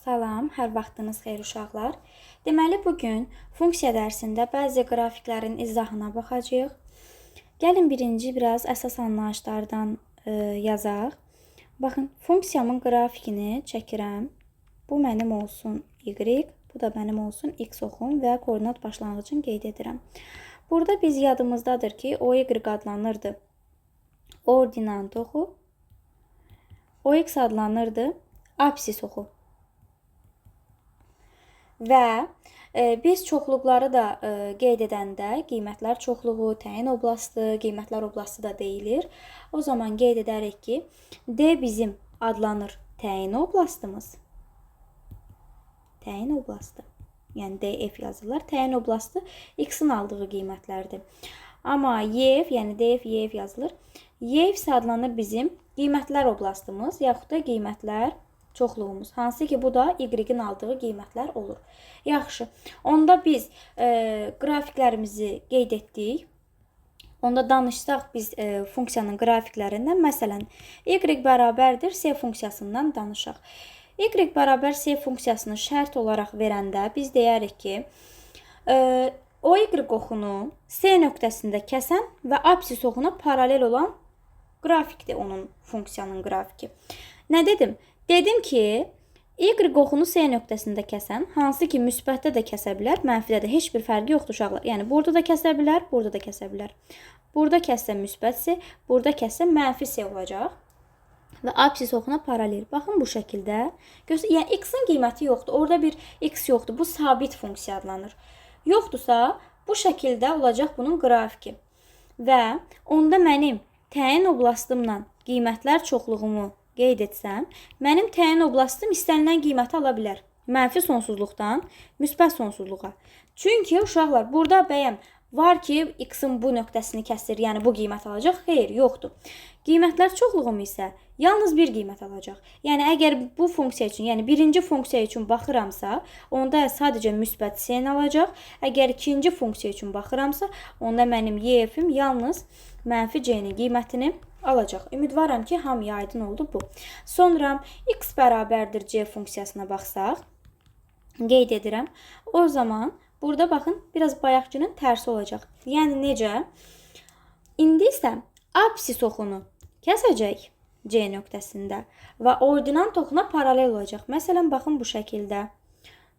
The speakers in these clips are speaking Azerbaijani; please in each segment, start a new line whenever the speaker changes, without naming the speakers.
Salam, hər vaxtınız xeyir uşaqlar. Deməli, bugün funksiya dərsində bəzi qrafiklərin izahına baxacağıq. Gəlin birinci biraz əsas anlayışlardan yazaq. Baxın, funksiyamın qrafikini çəkirəm. Bu mənim olsun y, bu da mənim olsun x oxum və koordinat başlanğıcını qeyd edirəm. Burada biz yadımızdadır ki, o y adlanırdı ordinant oxu, o x adlanırdı absis oxu. Və biz çoxluqları da qeyd edəndə qiymətlər çoxluğu, təyin oblasti, qiymətlər oblasti da deyilir. O zaman qeyd edərik ki, D bizim adlanır təyin oblastımız. Təyin oblasti. Yəni DF yazılır. Təyin oblasti X-in aldığı qiymətlərdir. Amma YF, yəni DF, YF yazılır. YF isə adlanır bizim qiymətlər oblastımız, yaxud da qiymətlər çoxluğumuz. Hansı ki, bu da Y-in aldığı qiymətlər olur. Yaxşı. Onda biz qrafiklərimizi qeyd etdik. Onda danışsaq biz funksiyanın qrafiklərindən, məsələn, Y bərabərdir S funksiyasından danışaq. Y bərabər S funksiyasını şərt olaraq verəndə biz deyərik ki, o Y oxunu S nöqtəsində kəsən və absis oxuna paralel olan qrafikdir onun funksiyanın qrafiki. Nə dedim? Dedim ki, Y oxunu S nöqtəsində kəsən, hansı ki, müsbətdə də kəsə bilər, mənfidə də heç bir fərqi yoxdur uşaqlar. Yəni, burada da kəsə bilər, burada da kəsə bilər. Burada kəssə müsbət S, burada kəssə mənfi S olacaq. Və absis oxuna paralel. Baxın bu şəkildə. Yəni, X-in qiyməti yoxdur. Orada bir X yoxdur. Bu sabit funksiya adlanır. Yoxdursa, bu şəkildə olacaq bunun qrafiki. Və onda mənim təyin oblastımla qiymətlər çoxluğumu qeyd etsəm, mənim təyin oblastım istənilən qiyməti ala bilər. Mənfi sonsuzluqdan müsbət sonsuzluğa. Çünki uşaqlar, burada bəyəm var ki, X-in bu nöqtəsini kəsir, yəni bu qiymət alacaq. Xeyr, yoxdur. Qiymətlər çoxluğum isə yalnız bir qiymət alacaq. Yəni, əgər bu funksiya üçün, yəni birinci funksiya üçün baxıramsa, onda sadəcə müsbət S-ni alacaq. Əgər ikinci funksiya üçün baxıramsa, onda mənim Y-im yalnız mənfi C-nin qiymətini alacaq. Ümidvaram ki, hamıya aydın oldu bu. Sonra X bərabərdir C funksiyasına baxsaq, qeyd edirəm. O zaman burada baxın, biraz bayaqkının tərsi olacaq. Yəni, necə? İndi isə absis oxunu kəsəcək C nöqtəsində və ordinant oxuna paralel olacaq. Məsələn, baxın bu şəkildə.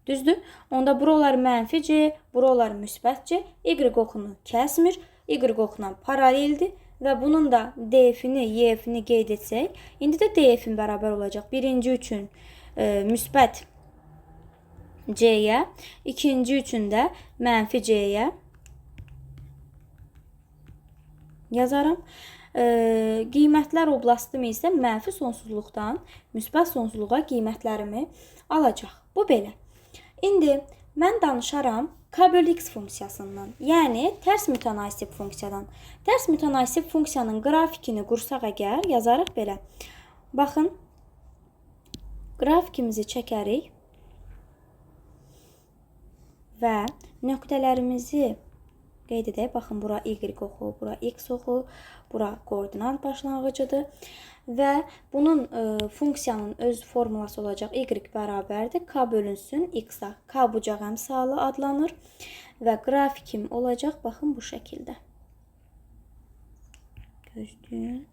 Düzdür? Onda buralar mənfi C, buralar müsbət C. Y oxunu kəsmir, Y oxuna paraleldir və bunun da DF-ini, Y-ni qeyd etsək, indi də DF-in bərabər olacaq. Birinci üçün müsbət C-yə, ikinci üçün də mənfi C-yə yazaram. Qiymətlər oblastım isə mənfi sonsuzluqdan müsbət sonsuzluğa qiymətlərimi alacaq. Bu belə. İndi mən danışaram K bölü X funksiyasından, yəni tərs mütənasib funksiyadan. Tərs mütənasib funksiyanın qrafikini qursaq əgər, yazarıq belə. Baxın, qrafikimizi çəkərik və nöqtələrimizi qeyd edək. Baxın, bura Y oxu, bura X oxu, bura koordinat başlanğıcıdır. Və bunun funksiyanın öz formulası olacaq. Y bərabərdir. K bölünsün X-a. K bucaq əmsalı adlanır. Və qrafikim olacaq. Baxın bu şəkildə. Gözləyin.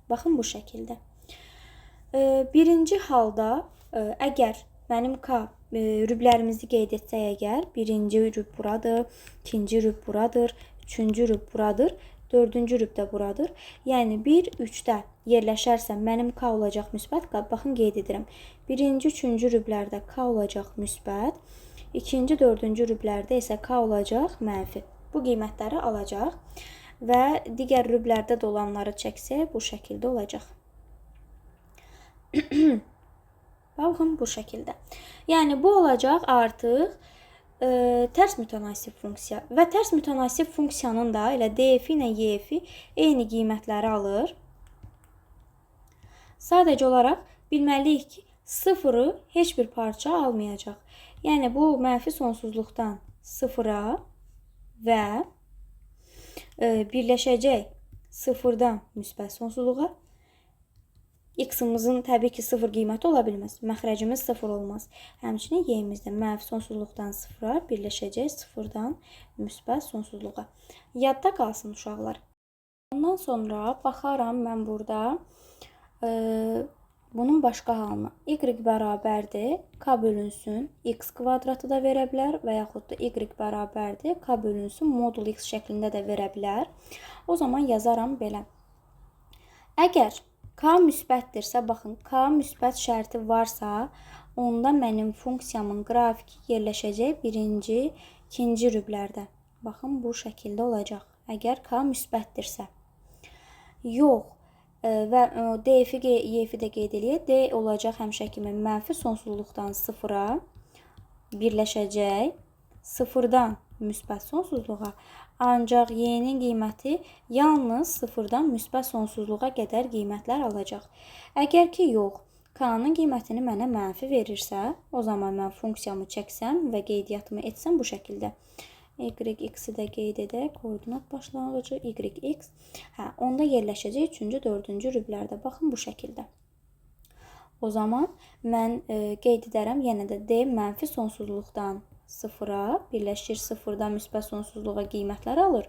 Baxın bu şəkildə. Birinci halda əgər mənim K rüblərimizi qeyd etsək əgər, birinci rüb buradır, ikinci rüb buradır, üçüncü rüb buradır, dördüncü rüb də buradır. Yəni 1, 3-də yerləşərsə mənim K olacaq müsbət. Baxın, qeyd edirəm. Birinci, üçüncü rüblərdə K olacaq müsbət. İkinci, dördüncü rüblərdə isə K olacaq mənfi. Bu qiymətləri alacaq. Və digər rüblərdə də olanları çəksək, bu şəkildə olacaq. Baxın, bu şəkildə. Yəni, bu olacaq artıq tərs mütənasib funksiya. Və tərs mütənasib funksiyanın da elə DF ilə YF eyni qiymətləri alır. Sadəcə olaraq bilməliyik ki, sıfırı heç bir parça almayacaq. Yəni, bu mənfi sonsuzluqdan sıfıra və birləşəcək sıfırdan müsbət sonsuzluğa. x-imizin təbii ki 0 qiyməti ola bilməz. Məxrəcimiz 0 olmaz. Həmçinin y-imiz də mənfi sonsuzluqdan 0-a birləşəcək 0-dan müsbət sonsuzluğa. Yadda qalsın uşaqlar. Ondan sonra baxaram mən burada bunun başqa halına. Y bərabərdir k bölünsün x kvadratı da verə bilər və yaxud da y bərabərdir k bölünsün modul x şəklində də verə bilər. O zaman yazaram belə. Əgər k müsbətdirsə, baxın, k müsbət şərti varsa, onda mənim funksiyamın qrafiki yerləşəcək birinci, ikinci rüblərdə. Baxın, bu şəkildə olacaq. Əgər k müsbətdirsə. Yox. Və df-i, y-i də qeyd eləyək. D olacaq həmişə kimi mənfi sonsuzluqdan 0-a birləşəcək 0-dan müsbət sonsuzluğa. Ancaq y-nin qiyməti yalnız 0-dan müsbət sonsuzluğa qədər qiymətlər alacaq. Əgər ki, yox, k-nın qiymətini mənə mənfi verirsə, o zaman mən funksiyamı çəksəm və qeydiyyatımı etsəm bu şəkildə. Y-x-i də qeyd edək, koordinat başlanğıcı, y-x. Onda yerləşəcək 3-cü, 4-cü rüblərdə. Baxın bu şəkildə. O zaman mən qeyd edərəm, yenə də D mənfi sonsuzluqdan 0-a birləşir 0-dan müsbət sonsuzluğa qiymətlər alır.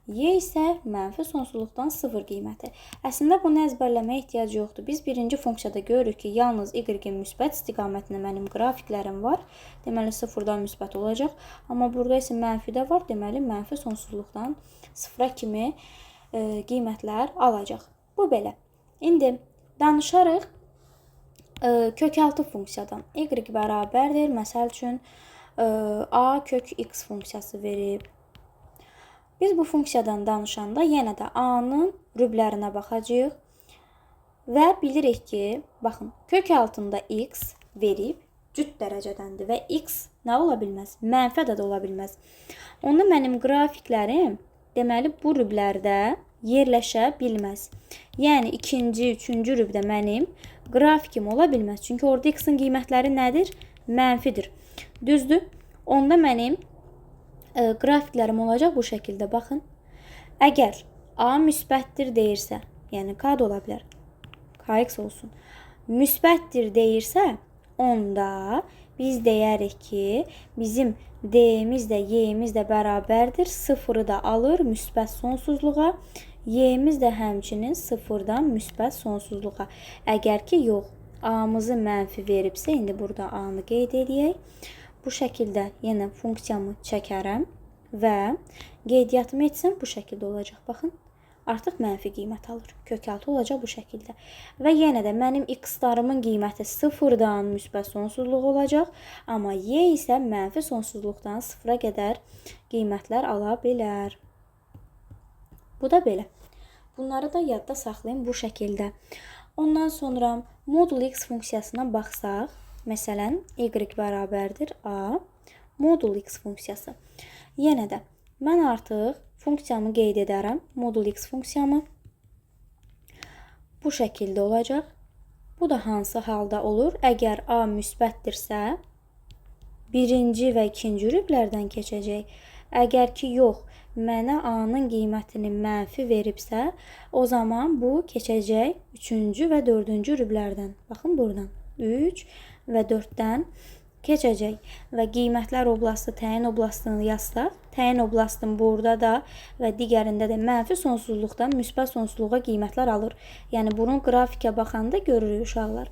Y isə mənfi sonsuzluqdan 0 qiyməti. Əslində bunu əzbərləməyə ehtiyac yoxdur. Biz birinci funksiyada görürük ki, yalnız y-in müsbət istiqamətində mənim qrafiklərim var. Deməli 0-dan müsbət olacaq. Amma burada isə mənfi də var. Deməli mənfi sonsuzluqdan 0-a kimi qiymətlər alacaq. Bu belə. İndi danışarıq kökaltı funksiyadan. Y bərabərdir. Məsəl üçün a kök x funksiyası verib. Biz bu funksiyadan danışanda yenə də a-nın rüblərinə baxacağıq və bilirik ki, baxın, kök altında x verib cüt dərəcədəndir və x nə ola bilməz? Mənfi ədəd ola bilməz. Onda mənim qrafiklərim deməli bu rüblərdə yerləşə bilməz. Yəni ikinci, üçüncü rübdə mənim qrafikim ola bilməz. Çünki orada x-in qiymətləri nədir? Mənfidir. Düzdür? Onda mənim qrafiklərim olacaq bu şəkildə. Baxın. Əgər a müsbətdir deyirsə, yəni k da ola bilər. Kx olsun. Müsbətdir deyirsə, onda biz deyərik ki, bizim d-imiz də y-imiz də bərabərdir. 0-ı da alır müsbət sonsuzluğa. Y-imiz də həmçinin 0-dan müsbət sonsuzluğa. Əgər ki, yox, a-mızı mənfi veribsə, indi burada a-nı qeyd edək. Bu şəkildə yenə funksiyamı çəkərəm və qeydiyyatımı etsəm bu şəkildə olacaq. Baxın, artıq mənfi qiymət alır. Kökaltı olacaq bu şəkildə. Və yenə də mənim x-larımın qiyməti 0-dan müsbət sonsuzluq olacaq. Amma y isə mənfi sonsuzluqdan 0-a qədər qiymətlər ala bilər. Bu da belə. Bunları da yadda saxlayın bu şəkildə. Ondan sonra modul x funksiyasına baxsaq, məsələn, y bərabərdir a modul x funksiyası. Yenə də mən artıq funksiyamı qeyd edərəm. Modul x funksiyamı bu şəkildə olacaq. Bu da hansı halda olur? Əgər a müsbətdirsə, birinci və ikinci rüblərdən keçəcək. Əgər ki, yox, mənə a-nın qiymətini mənfi veribsə, o zaman bu keçəcək 3-cü və 4-cü rüblərdən. Baxın buradan. 3 və 4-dən keçəcək və qiymətlər oblastı, təyin oblastını yazsaq, təyin oblastın burada da və digərində də mənfi sonsuzluqdan müsbət sonsuzluğa qiymətlər alır. Yəni bunun qrafikə baxanda görürük uşaqlar.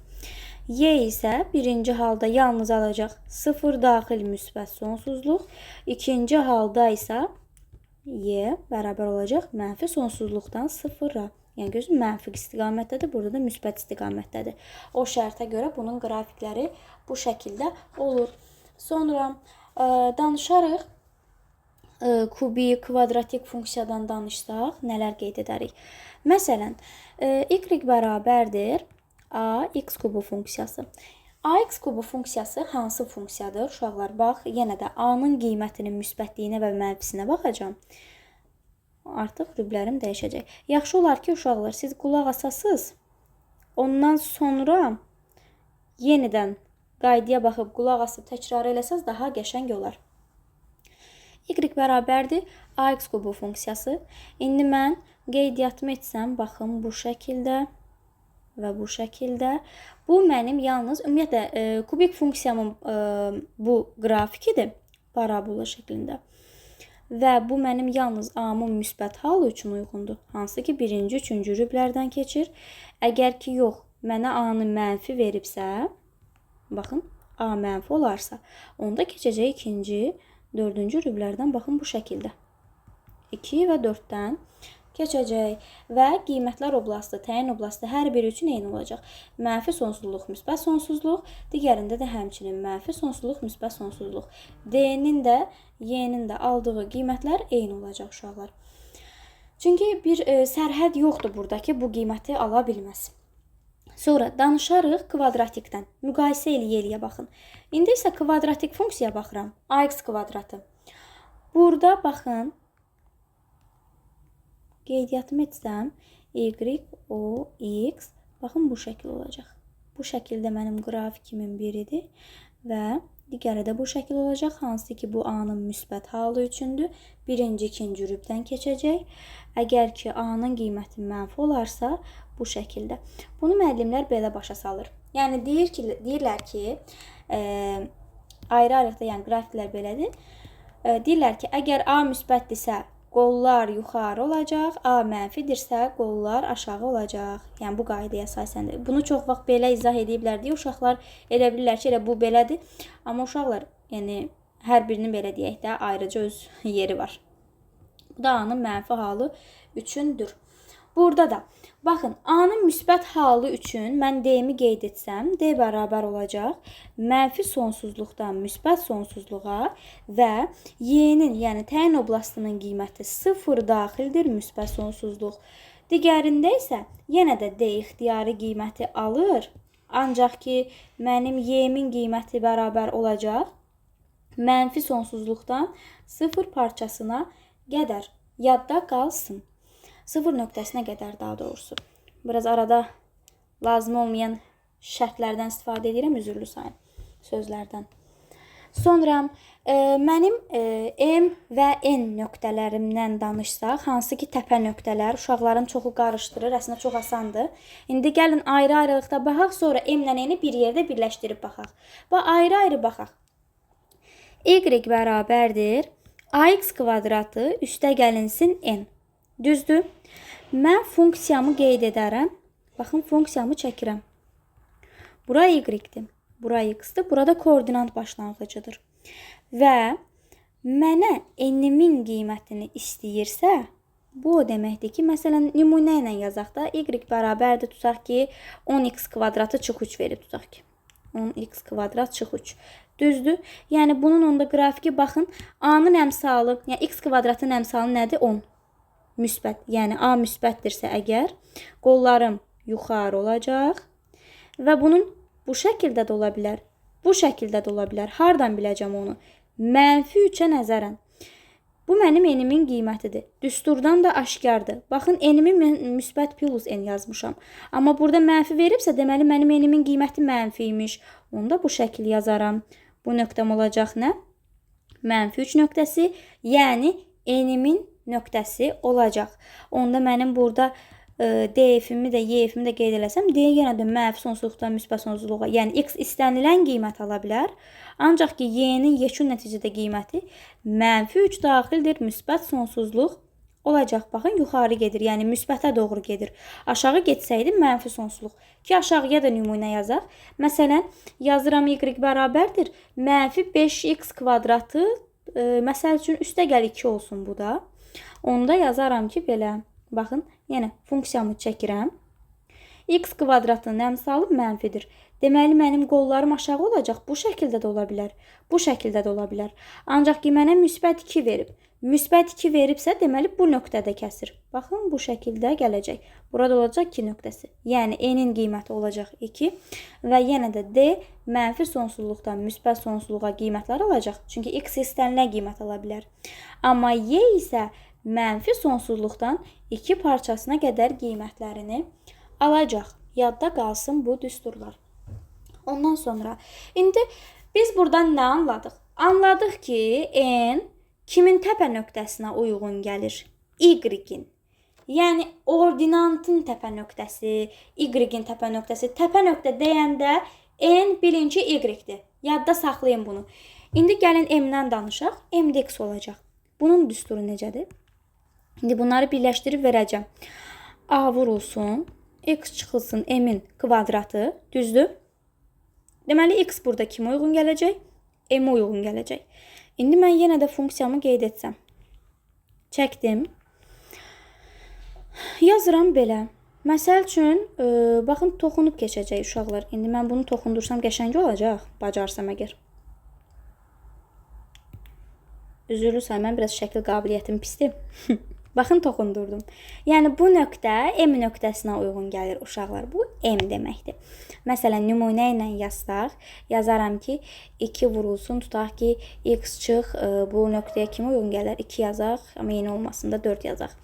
Y isə birinci halda yalnız alacaq 0 daxil müsbət sonsuzluq, ikinci halda isə y bərabər olacaq mənfi sonsuzluqdan 0-a. Yəni gözün mənfi istiqamətdədir, burada da müsbət istiqamətdədir. O şərtə görə bunun qrafikləri bu şəkildə olur. Sonra danışarıq kubik, kvadratik funksiyadan danışsaq, nələr qeyd edərik? Məsələn, y bərabərdir a x kubu funksiyası. Ax kubu funksiyası hansı funksiyadır? Uşaqlar, bax, yenə də a-nın qiymətinin müsbətliyinə və mənfisinə baxacağım. Artıq rüblərim dəyişəcək. Yaxşı olar ki, uşaqlar, siz qulaq asasınız. Ondan sonra yenidən qaydaya baxıb qulaq asıb təkrar eləsəz daha qəşəng olar. Y bərabərdir ax kubu funksiyası. İndi mən qeydiyyatımı etsəm, baxın bu şəkildə və bu şəkildə. Bu mənim yalnız ümumiyyətlə kubik funksiyamın bu grafikidir, parabola şəklində. Və bu mənim yalnız A-nın müsbət halı üçün uyğundur. Hansı ki, birinci, üçüncü rüblərdən keçir. Əgər ki, yox, mənə A-nı mənfi veribsə, baxın, A mənfi olarsa, onda keçəcək ikinci, dördüncü rüblərdən, baxın, bu şəkildə. 2 və 4-dən keçəcək və qiymətlər oblasti, təyin oblasti hər biri üçün eyni olacaq. Mənfi sonsuzluq, müsbət sonsuzluq, digərində də həmçinin mənfi sonsuzluq, müsbət sonsuzluq. D-nin də, Y-nin də aldığı qiymətlər eyni olacaq uşaqlar. Çünki bir sərhəd yoxdur burada ki, bu qiyməti ala bilməz. Sonra danışarıq kvadratikdən. Müqayisə eləyə baxın. İndi isə kvadratik funksiyaya baxıram. AX kvadratı. Burada baxın, qeydiyyatımı etsəm, Y, O, X, baxın bu şəkil olacaq. Bu şəkildə mənim grafikimin biridir və digəri də bu şəkil olacaq. Hansı ki, bu A-nın müsbət halı üçündür. Birinci, ikinci rübdən keçəcək. Əgər ki, A-nın qiyməti mənfi olarsa, bu şəkildə. Bunu müəllimlər belə başa salır. Yəni, deyirlər ki, ayrı-ayrıqda, yəni qrafiklər belədir. Deyirlər ki, əgər A müsbətdirsə, qollar yuxarı olacaq, A mənfidirsə, qollar aşağı olacaq. Yəni, bu qaydaya əsasən. Bunu çox vaxt belə izah ediblər deyə uşaqlar elə bilirlər ki, elə bu belədir. Amma uşaqlar, yəni, hər birinin belə deyək də, ayrıca öz yeri var. Bu da A-nın mənfi halı üçündür. Burada da, baxın, A-nın müsbət halı üçün mən D-mi qeyd etsəm, D bərabər olacaq mənfi sonsuzluqdan müsbət sonsuzluğa və Y-nin, yəni təyin oblastının qiyməti 0 daxildir müsbət sonsuzluq. Digərində isə yenə də D ixtiyari qiyməti alır, ancaq ki, mənim Y-min qiyməti bərabər olacaq mənfi sonsuzluqdan 0 parçasına qədər. Yadda qalsın. 0 nöqtəsinə qədər daha doğrusu. Biraz arada lazım olmayan şərtlərdən istifadə edirəm, üzürlü sayın sözlərdən. Sonra mənim M və N nöqtələrimdən danışsaq, hansı ki təpə nöqtələr uşaqların çoxu qarışdırır, əslində çox asandır. İndi gəlin ayrı-ayrılıqda baxaq, sonra M ilə N-i bir yerdə birləşdirib baxaq. Və ayrı-ayrı baxaq. Y bərabərdir AX kvadratı üstə gəlinsin N. Düzdür? Mən funksiyamı qeyd edərəm. Baxın, funksiyamı çəkirəm. Bura Y-dir, bura X-dir, burada koordinat başlanğıcıdır. Və mənə N-imin qiymətini istəyirsə, bu o deməkdir ki, məsələn, nümunə ilə yazaq da, Y bərabərdir, tutaq ki, 10x kvadratı çıx 3 verib, tutaq ki. 10x kvadrat çıx 3. Düzdür? Yəni, bunun onda qrafiki, baxın, A-nın əmsalı, yəni X kvadratın əmsalı nədir? 10. Müsbət, yəni A müsbətdirsə əgər, qollarım yuxarı olacaq və bunun bu şəkildə də ola bilər, bu şəkildə də ola bilər. Hardan biləcəm onu? Mənfi 3-ə nəzərən. Bu mənim N-imin qiymətidir. Düsturdan da aşkardır. Baxın, N-imi müsbət plus N yazmışam. Amma burada mənfi veribsə, deməli mənim N-imin qiyməti mənfi imiş. Onda bu şəkil yazaram. Bu nöqtəm olacaq nə? Mənfi 3 nöqtəsi, yəni N-imin nöqtəsi olacaq. Onda mənim burada DF-imi də, Y-imi də qeyd eləsəm, D yenə də mənfi sonsuzluqdan müsbət sonsuzluğa, yəni X istənilən qiymət ala bilər. Ancaq ki, Y-nin yekun nəticədə qiyməti mənfi 3 daxildir, müsbət sonsuzluq olacaq. Baxın, yuxarı gedir, yəni müsbətə doğru gedir. Aşağı getsəydi mənfi sonsuzluq. Ki, aşağıya da nümunə yazaq. Məsələn, yazıram Y bərabərdir, mənfi 5x kvadratı, məsəl üçün üstə gəl 2 olsun bu da. Onda yazaram ki, belə, baxın, yenə funksiyamı çəkirəm. X kvadratının əmsalı mənfidir. Deməli, mənim qollarım aşağı olacaq. Bu şəkildə də ola bilər. Bu şəkildə də ola bilər. Ancaq ki, mənə müsbət 2 verib. Müsbət 2 veribsə, deməli, bu nöqtədə kəsir. Baxın, bu şəkildə gələcək. Burada olacaq 2 nöqtəsi. Yəni, N-in qiyməti olacaq 2 və yenə də D mənfi sonsuzluqdan müsbət sonsuzluğa qiymətlər alacaq. Çünki X istənilən qiymət ala bilər. Amma Y isə mənfi sonsuzluqdan 2 parçasına qədər qiymətlərini alacaq. Yadda qalsın bu düsturlar. Ondan sonra, indi biz buradan nə anladıq? Anladıq ki, N kimin təpə nöqtəsinə uyğun gəlir? Y-in. Yəni ordinantın təpə nöqtəsi, y-in təpə nöqtəsi. Təpə nöqtə deyəndə n birinci y-dir. Yadda saxlayın bunu. İndi gəlin m-dən danışaq. M də x olacaq. Bunun düsturu necədir? İndi bunları birləşdirib verəcəm. A vurulsun, x çıxılsın m-in kvadratı, düzdür? Deməli, x burada kimə uyğun gələcək? M-ə uyğun gələcək. İndi mən yenə də funksiyamı qeyd etsəm. Çəkdim. Yazıram belə. Məsəl üçün, baxın, toxunub keçəcək uşaqlar. İndi mən bunu toxundursam qəşəng olacaq, bacarsam əgər. Üzürlü say, mən biraz şəkil qabiliyyətim pisdir. Baxın, toxundurdum. Yəni, bu nöqtə M nöqtəsinə uyğun gəlir uşaqlar. Bu M deməkdir. Məsələn, nümunə ilə yazsaq, yazaram ki, 2 vurulsun, tutaq ki, x çıx, bu nöqtəyə kimi uyğun gəlir? 2 yazaq, amma yeni olmasın da 4 yazaq.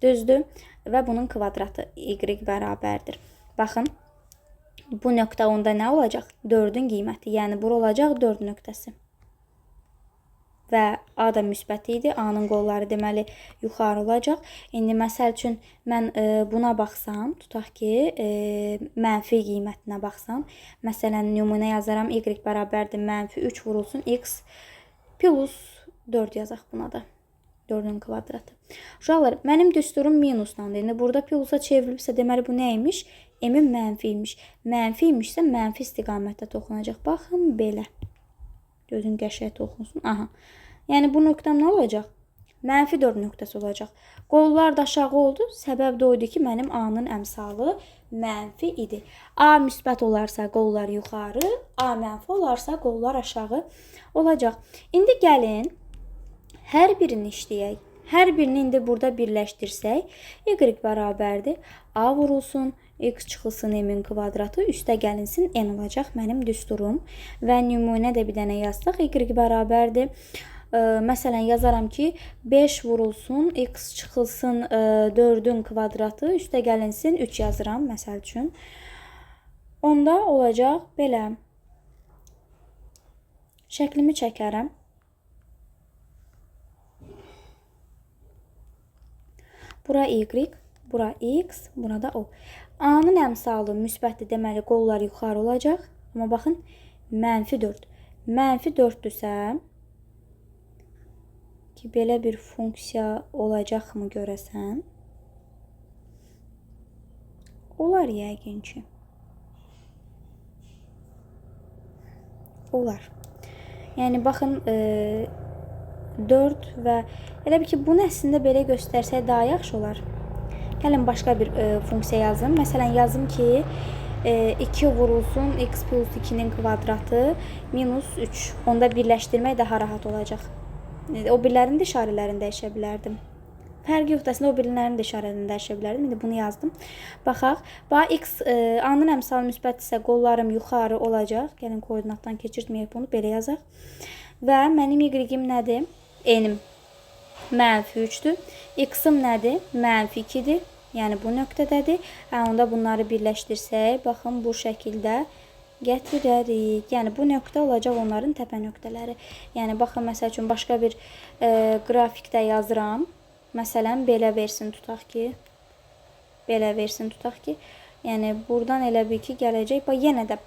Düzdür? Və bunun kvadratı y bərabərdir. Baxın, bu nöqtə onda nə olacaq? 4-ün qiyməti. Yəni, bura olacaq 4 nöqtəsi. Və A da müsbət idi. A-nın qolları deməli yuxarı olacaq. İndi məsəl üçün mən buna baxsam, tutaq ki, mənfi qiymətinə baxsam. Məsələn, nümunə yazaram. Y bərabərdir mənfi 3 vurulsun. X plus 4 yazaq buna da. 4-ün kvadratı. Uşaqlar, mənim düsturum minusdandır. İndi burada plusa çevrilibsə, deməli bu nəymiş? M-in mənfi imiş. Mənfi imişsə, mənfi istiqamətdə toxunacaq. Baxın, belə. Gözün qəşəng toxunsun. Aha. Yəni, bu nöqtəm nə olacaq? Mənfi 4 nöqtəsi olacaq. Qollar da aşağı oldu. Səbəb də oydu ki, mənim A-nın əmsalı mənfi idi. A müsbət olarsa, qollar yuxarı. A mənfi olarsa, qollar aşağı olacaq. İndi gəlin, hər birini işləyək. Hər birini indi burada birləşdirsək, y bərabərdir. A vurulsun, x çıxılsın m-in kvadratı, üstə gəlinsin n olacaq mənim düsturum. Və nümunə də bir dənə yazsaq, y bərabərdir. Məsələn, yazaram ki, 5 vurulsun, x çıxılsın 4-ün kvadratı, üstə gəlinsin 3 yazıram, məsəl üçün. Onda olacaq belə. Şəklimi çəkərəm. Bura y, bura x, bura da o. A-nın əmsalı müsbətdir, deməli qollar yuxarı olacaq. Amma baxın, mənfi 4. Mənfi 4-dürsə, ki, belə bir funksiya olacaqmı görəsən? Olar yəqin ki. Olar. Yəni, baxın, 4 və elə bir ki, bunu əslində belə göstərsək daha yaxşı olar. Gəlin, başqa bir funksiya yazım. Məsələn, yazım ki, 2 vurulsun, x plus 2-nin kvadratı minus 3. Onda birləşdirmək daha rahat olacaq. O birlərin də işarələrini dəyişə bilərdim. Fərqi yoxdur, əslində o birlərin də işarələrini dəyişə bilərdim. İndi bunu yazdım. Baxaq. Bax, x A-nın əmsalı müsbətdirsə, qollarım yuxarı olacaq. Gəlin, koordinatdan keçirtməyək bunu, belə yazaq. Və mənim y-im nədir? N-im mənfi 3-dür. X-im nədir? Mənfi 2-dir. Yəni, bu nöqtədədir. Onda bunları birləşdirsək, baxın, bu şəkildə gətirərik. Yəni, bu nöqtə olacaq onların təpə nöqtələri. Yəni, baxın, məsəl üçün, başqa bir qrafikdə yazıram. Məsələn, belə versin tutaq ki. Belə versin tutaq ki. Yəni, buradan elə bir ki, gələcək. Bax, yenə də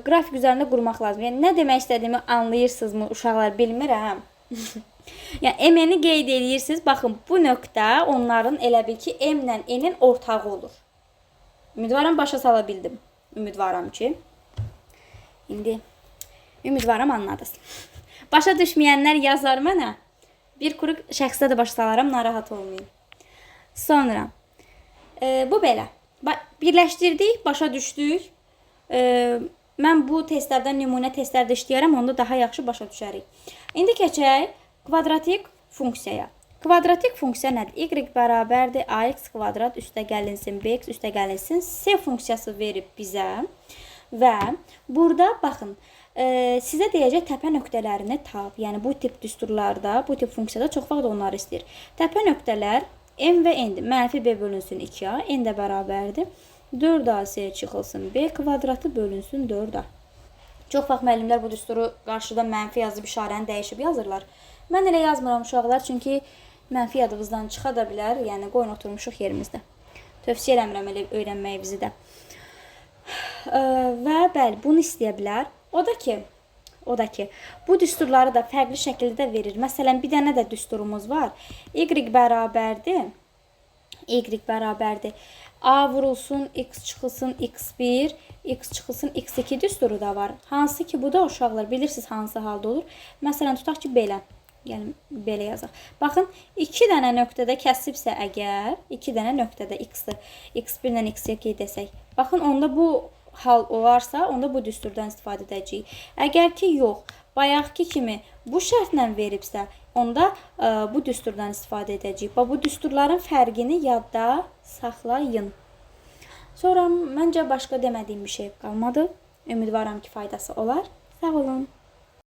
qrafik üzərində qurmaq lazım. Yəni, nə demək istədiyimi anlayırsınızmı, uşaqlar, bilmirəm. Yəni, M-ni qeyd edirsiniz. Baxın, bu nöqtə onların elə bil ki, M-lə N-in ortağı olur. Ümidvaram, başa sala bildim. Ümidvaram ki. İndi, ümidvaram anladınız. Başa düşməyənlər yazar mənə. Bir qrup şəxsdə də başa salaram, narahat olmayın. Sonra, bu belə. Birləşdirdik, başa düşdük. Mən bu testlərdən, nümunə testlərdə işləyərəm, onda daha yaxşı başa düşərik. İndi keçək kvadratik funksiyaya. Kvadratik funksiya nədir? Y bərabərdir ax kvadrat üstə gəlinsin bx üstə gəlinsin c funksiyası verib bizə. Və burada baxın, sizə deyəcək təpə nöqtələrini tap. Yəni bu tip düsturlarda, bu tip funksiyada çox vaxt onları istəyir. Təpə nöqtələr m və n-dir. Mənfi b bölünsün 2a, n də bərabərdir. 4ac çıxılsın b kvadratı bölünsün 4a. Çox vaxt müəllimlər bu düsturu qarşıda mənfi yazıb işarəni dəyişib yazırlar. Mən elə yazmıram uşaqlar, çünki mənfi yadınızdan çıxa da bilər. Yəni qoyun oturmuşuq yerimizdə. Tövsiyə eləmirəm elə öyrənməyinizi də. Və bəli, bunu istəyə bilər. O da ki, bu düsturları da fərqli şəkildə verir. Məsələn, bir dənə də düsturumuz var. Y bərabərdir. A vurulsun, x çıxılsın, x1, x çıxılsın, x2 düsturu da var. Hansı ki, bu da uşaqlar bilirsiniz hansı halda olur. Məsələn, tutaq ki, belə. Yəni, belə yazaq. Baxın, 2 dənə nöqtədə kəsibsə əgər, 2 dənə nöqtədə x-dir, x1 ilə x2 desək. Baxın, onda bu hal olarsa, onda bu düsturdan istifadə edəcəyik. Əgər ki, yox, bayaqki kimi bu şərtlə veribsə, onda bu düsturdan istifadə edəcəyik. Bu düsturların fərqini yadda saxlayın. Sonra məncə başqa demədiyim bir şey qalmadı. Ümidvaram ki, faydası olar. Sağ olun.